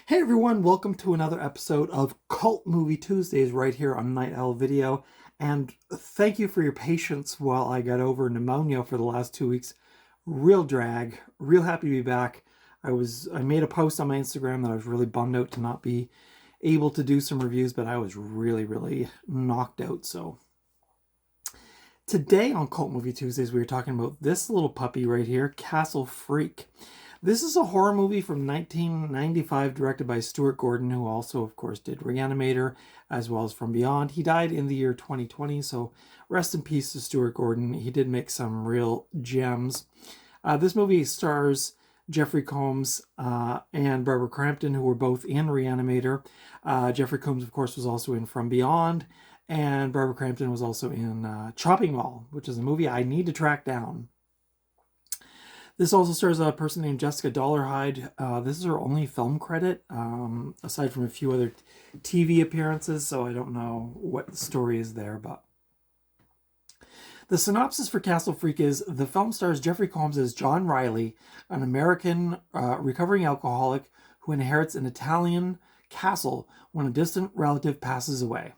Hey everyone, welcome to another episode of Cult Movie Tuesdays right here on Night Owl Video. And thank you for your patience while I got over pneumonia for the last 2 weeks. Real drag, real happy to be back. I made a post on my Instagram that I was really bummed out to not be able to do some reviews, but I was really knocked out. So today on Cult Movie Tuesdays, we were talking about this little puppy right here, Castle Freak. This is a horror movie from 1995 directed by Stuart Gordon, who also, of course, did Reanimator as well as From Beyond. He died in the year 2020, so rest in peace to Stuart Gordon. He did make some real gems. This movie stars Jeffrey Combs and Barbara Crampton, who were both in Reanimator. Jeffrey Combs, of course, was also in From Beyond, and Barbara Crampton was also in Chopping Mall, which is a movie I need to track down. This also stars a person named Jessica Dollarhide. This is her only film credit, aside from a few other TV appearances, so I don't know what the story is there. But the synopsis for Castle Freak is: the film stars Jeffrey Combs as John Riley, an American recovering alcoholic who inherits an Italian castle when a distant relative passes away.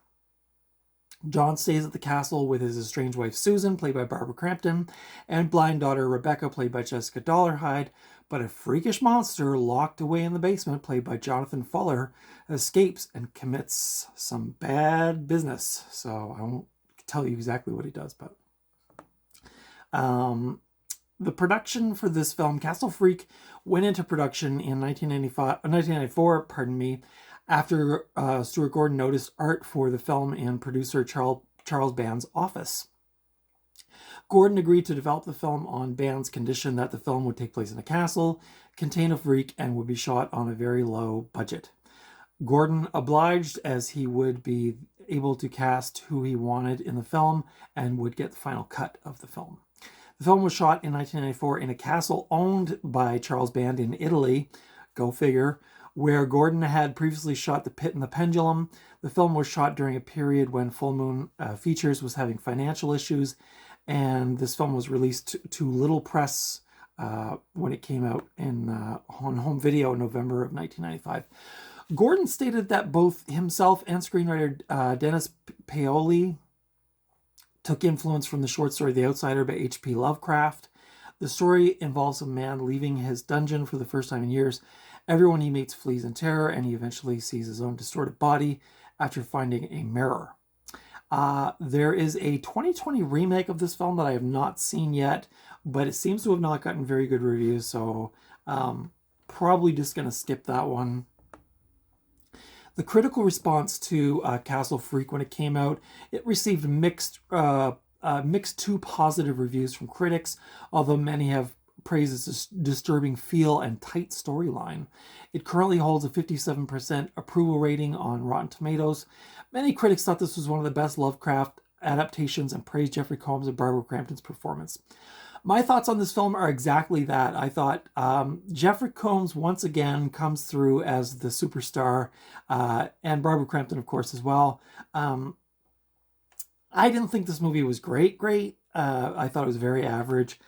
John stays at the castle with his estranged wife Susan, played by Barbara Crampton, and blind daughter Rebecca, played by Jessica Dollarhide, but a freakish monster locked away in the basement, played by Jonathan Fuller, escapes and commits some bad business. So I won't tell you exactly what he does, but the production for this film, Castle Freak, went into production in 1994, after Stuart Gordon noticed art for the film in producer Charles Band's office. Gordon agreed to develop the film on Band's condition that the film would take place in a castle, contain a freak, and would be shot on a very low budget. Gordon obliged, as he would be able to cast who he wanted in the film and would get the final cut of the film. The film was shot in 1994 in a castle owned by Charles Band in Italy, go figure, where Gordon had previously shot The Pit and the Pendulum. The film was shot during a period when Full Moon Features was having financial issues, and this film was released to little press when it came out on home video in November of 1995. Gordon stated that both himself and screenwriter Dennis Paoli took influence from the short story The Outsider by H.P. Lovecraft. The story involves a man leaving his dungeon for the first time in years. Everyone he meets flees in terror, and he eventually sees his own distorted body after finding a mirror. There is a 2020 remake of this film that I have not seen yet, but it seems to have not gotten very good reviews, so probably just going to skip that one. The critical response to Castle Freak when it came out, it received mixed to positive reviews from critics, although many have praised its disturbing feel and tight storyline. It currently holds a 57% approval rating on Rotten Tomatoes. Many critics thought this was one of the best Lovecraft adaptations and praised Jeffrey Combs and Barbara Crampton's performance. My thoughts on this film are exactly that. I thought Jeffrey Combs once again comes through as the superstar, and Barbara Crampton, of course, as well. I didn't think this movie was great. I thought it was very average.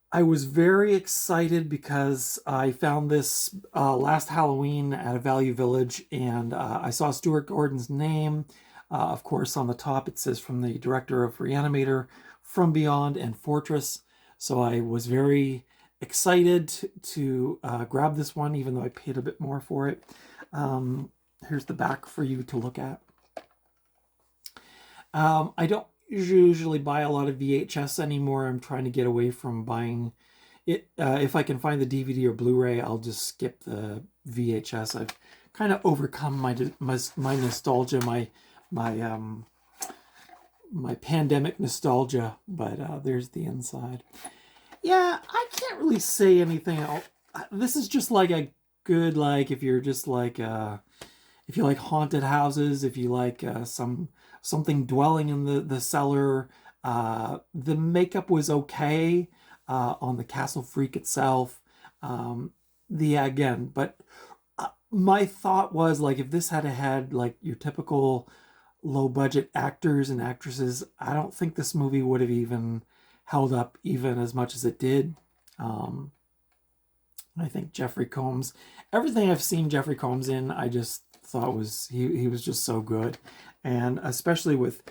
I was very excited because I found this last Halloween at a Value Village, and I saw Stuart Gordon's name. Of course, on the top it says from the director of Reanimator, From Beyond, and Fortress. So I was very excited to grab this one, even though I paid a bit more for it. Here's the back for you to look at. I don't usually buy a lot of VHS anymore. I'm trying to get away from buying it. If I can find the DVD or Blu-ray, I'll just skip the VHS. I've kind of overcome my nostalgia, my pandemic nostalgia. But there's the inside. Yeah, I can't really say anything else. This is just like a good, like, if you're just like if you like haunted houses, if you like something dwelling in the cellar. The makeup was okay on the Castle Freak itself. But my thought was, like, if this had like your typical low budget actors and actresses, I don't think this movie would have even held up even as much as it did. I think Jeffrey Combs, everything I've seen Jeffrey Combs in, I just thought was he was just so good. And especially with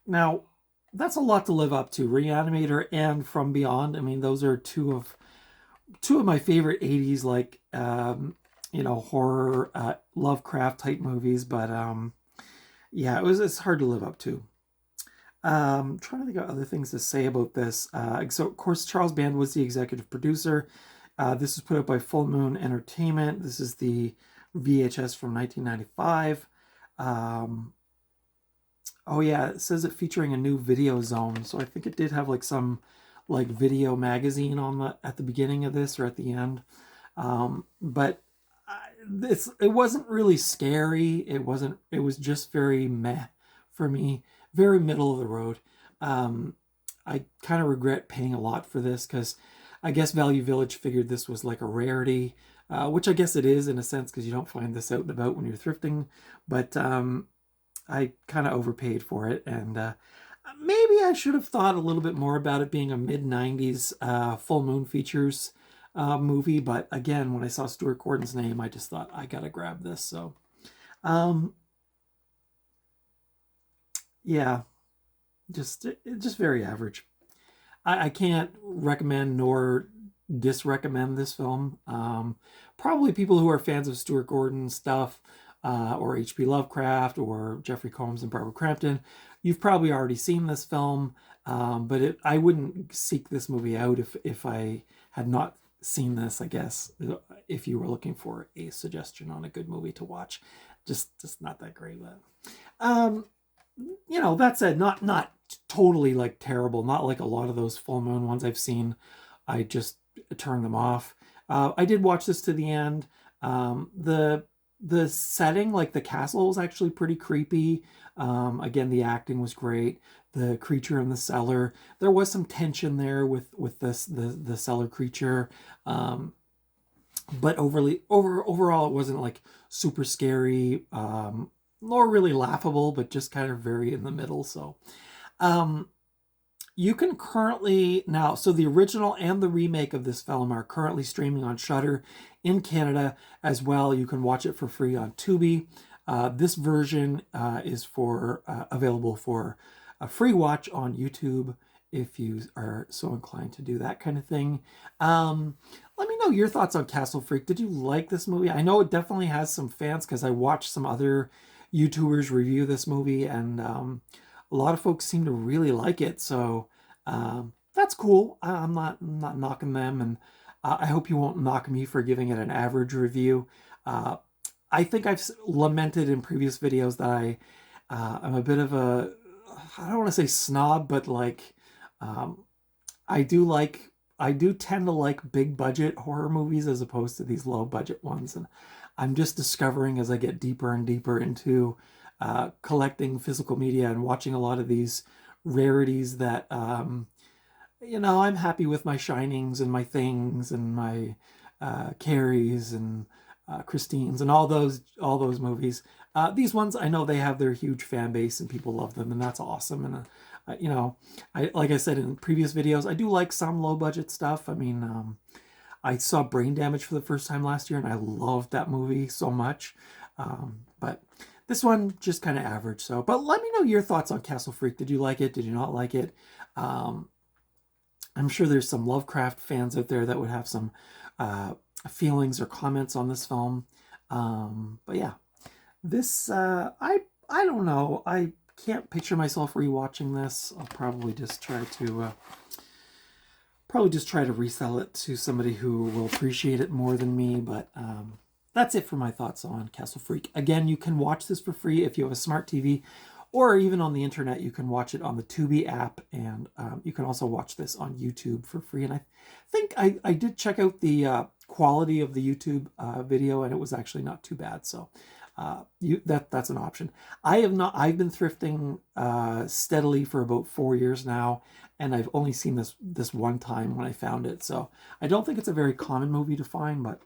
now, that's a lot to live up to. Reanimator and From Beyond. I mean, those are two of my favorite 80s like horror Lovecraft type movies, but yeah, it's hard to live up to. Trying to think of other things to say about this. So, of course, Charles Band was the executive producer. This was put out by Full Moon Entertainment. This is the VHS from 1995. Oh yeah, it says it featuring a new video zone. So I think it did have like some like video magazine on at the beginning of this or at the end. But it wasn't really scary. It was just very meh for me, very middle of the road. I kind of regret paying a lot for this because I guess Value Village figured this was like a rarity, which I guess it is in a sense because you don't find this out and about when you're thrifting. But I kind of overpaid for it, and maybe I should have thought a little bit more about it being a mid-90s Full Moon Features movie. But again, when I saw Stuart Gordon's name, I just thought I gotta grab this. So, um, yeah, just very average. I can't recommend nor disrecommend this film. Probably people who are fans of Stuart Gordon stuff, or H.P. Lovecraft, or Jeffrey Combs and Barbara Crampton, you've probably already seen this film. But I wouldn't seek this movie out if I had not seen this. I guess if you were looking for a suggestion on a good movie to watch, just not that great. But um, that said, not totally like terrible. Not like a lot of those Full Moon ones I've seen. I just turned them off. I did watch this to the end. The setting, like the castle, was actually pretty creepy. Again, the acting was great. The creature in the cellar, there was some tension there with the cellar creature. But overall, it wasn't like super scary, nor really laughable, but just kind of very in the middle. So, um, you can currently now, so the original and the remake of this film are currently streaming on Shudder in Canada as well. You can watch it for free on Tubi. This version is available for a free watch on YouTube if you are so inclined to do that kind of thing. Let me know your thoughts on Castle Freak. Did you like this movie? I know it definitely has some fans because I watched some other YouTubers review this movie, and a lot of folks seem to really like it. So that's cool. I'm not knocking them, and I hope you won't knock me for giving it an average review. Uh, I think I've lamented in previous videos that I'm a bit of a, I don't want to say snob, but like um, I do tend to like big budget horror movies as opposed to these low budget ones, and I'm just discovering as I get deeper and deeper into collecting physical media and watching a lot of these rarities that I'm happy with my Shinings and my Things and my Carries and Christines and all those movies. These ones, I know they have their huge fan base and people love them, and that's awesome. And I like I said in previous videos, I do like some low budget stuff. I mean, I saw Brain Damage for the first time last year, and I loved that movie so much. But this one just kind of average. So, but let me know your thoughts on Castle Freak. Did you like it? Did you not like it? Um, I'm sure there's some Lovecraft fans out there that would have some feelings or comments on this film. But yeah, this I don't know. I can't picture myself rewatching this. I'll probably just try to resell it to somebody who will appreciate it more than me. But that's it for my thoughts on Castle Freak. Again, you can watch this for free if you have a smart TV, or even on the internet. You can watch it on the Tubi app, and you can also watch this on YouTube for free. And I think I did check out the quality of the YouTube video, and it was actually not too bad. So that's an option. I've been thrifting steadily for about 4 years now, and I've only seen this one time when I found it. So I don't think it's a very common movie to find, but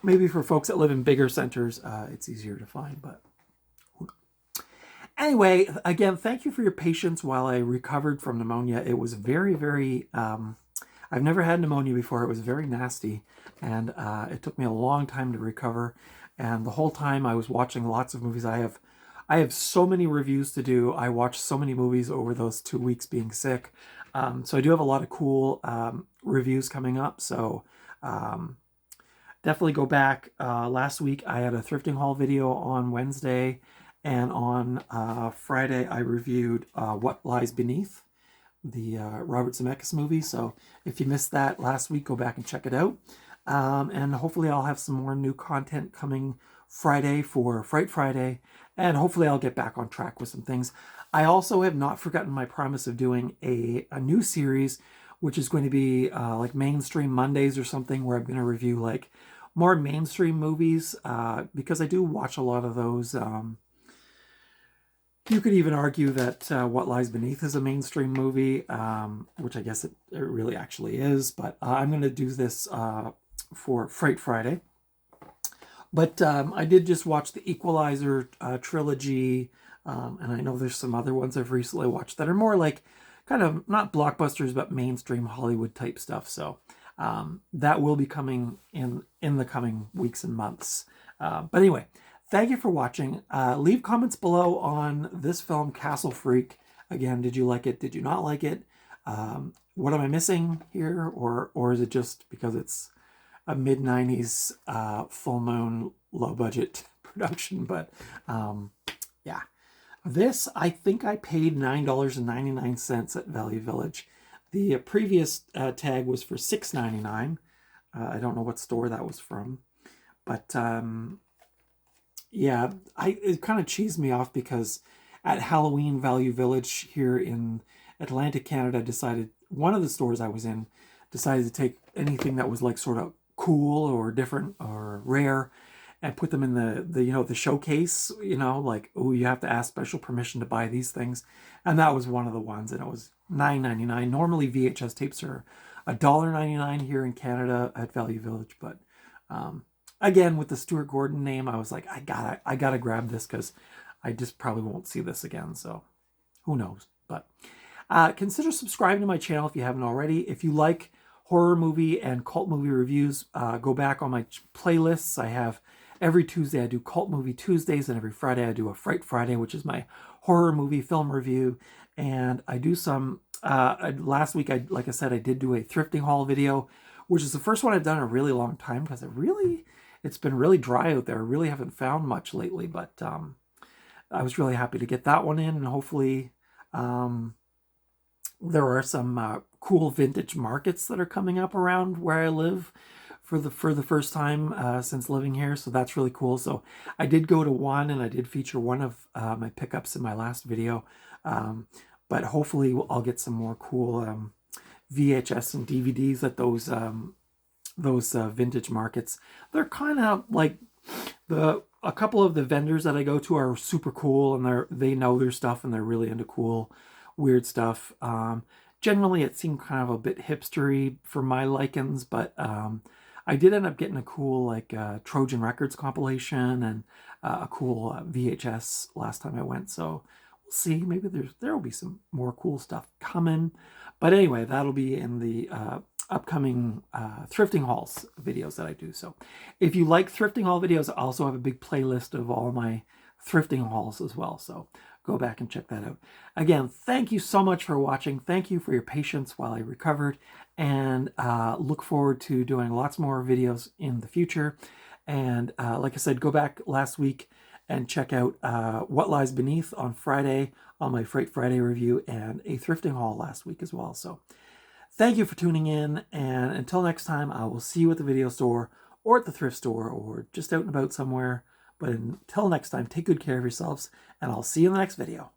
maybe for folks that live in bigger centers, it's easier to find. But anyway, again, thank you for your patience while I recovered from pneumonia. It was very, very, I've never had pneumonia before. It was very nasty, and it took me a long time to recover. And the whole time I was watching lots of movies. I have so many reviews to do. I watched so many movies over those 2 weeks being sick. So I do have a lot of cool reviews coming up. So definitely go back. Last week I had a thrifting haul video on Wednesday, and on Friday I reviewed What Lies Beneath, the Robert Zemeckis movie. So if you missed that last week, go back and check it out. And hopefully I'll have some more new content coming Friday for Fright Friday, and hopefully I'll get back on track with some things. I also have not forgotten my promise of doing a new series, which is going to be like Mainstream Mondays or something, where I'm going to review like more mainstream movies, because I do watch a lot of those. You could even argue that What Lies Beneath is a mainstream movie, which I guess it really actually is, but I'm going to do this for Fright Friday. But I did just watch the Equalizer trilogy, and I know there's some other ones I've recently watched that are more like kind of not blockbusters, but mainstream Hollywood type stuff. So that will be coming in the coming weeks and months. But anyway, thank you for watching. Leave comments below on this film, Castle Freak. Again, did you like it? Did you not like it? What am I missing here? Or is it just because it's a mid-90s full moon, low budget production? But yeah, this, I think I paid $9.99 at Value Village. The previous tag was for $6.99. I don't know what store that was from, but yeah, it kind of cheesed me off because at Halloween, Value Village here in Atlantic, Canada, one of the stores I was in decided to take anything that was like sort of cool or different or rare and put them in the showcase, like, oh, you have to ask special permission to buy these things. And that was one of the ones, and it was $9.99. Normally VHS tapes are $1.99 here in Canada at Value Village, but again, with the Stuart Gordon name, I was like, I gotta grab this because I just probably won't see this again. So who knows? But consider subscribing to my channel if you haven't already. If you like horror movie and cult movie reviews, go back on my playlists. I have every Tuesday I do Cult Movie Tuesdays, and every Friday I do a Fright Friday, which is my horror movie film review. And I do some, last week, like I said, I did do a thrifting haul video, which is the first one I've done in a really long time because it's been really dry out there. I really haven't found much lately, but I was really happy to get that one in, and hopefully there are some cool vintage markets that are coming up around where I live for the first time since living here, so that's really cool. So I did go to one, and I did feature one of my pickups in my last video, but hopefully I'll get some more cool VHS and DVDs at those vintage markets. They're kind of like a couple of the vendors that I go to are super cool, and they know their stuff, and they're really into cool, weird stuff. Generally, it seemed kind of a bit hipstery for my likings, but I did end up getting a cool like Trojan Records compilation and a cool VHS last time I went. So we'll see. Maybe there will be some more cool stuff coming. But anyway, that'll be in the upcoming thrifting hauls videos that I do. So if you like thrifting haul videos, I also have a big playlist of all my thrifting hauls as well. So go back and check that out. Again, thank you so much for watching. Thank you for your patience while I recovered, and look forward to doing lots more videos in the future. And like I said, go back last week and check out What Lies Beneath on Friday on my Fright Friday review, and a thrifting haul last week as well. So thank you for tuning in, and until next time, I will see you at the video store or at the thrift store or just out and about somewhere. But until next time, take good care of yourselves, and I'll see you in the next video.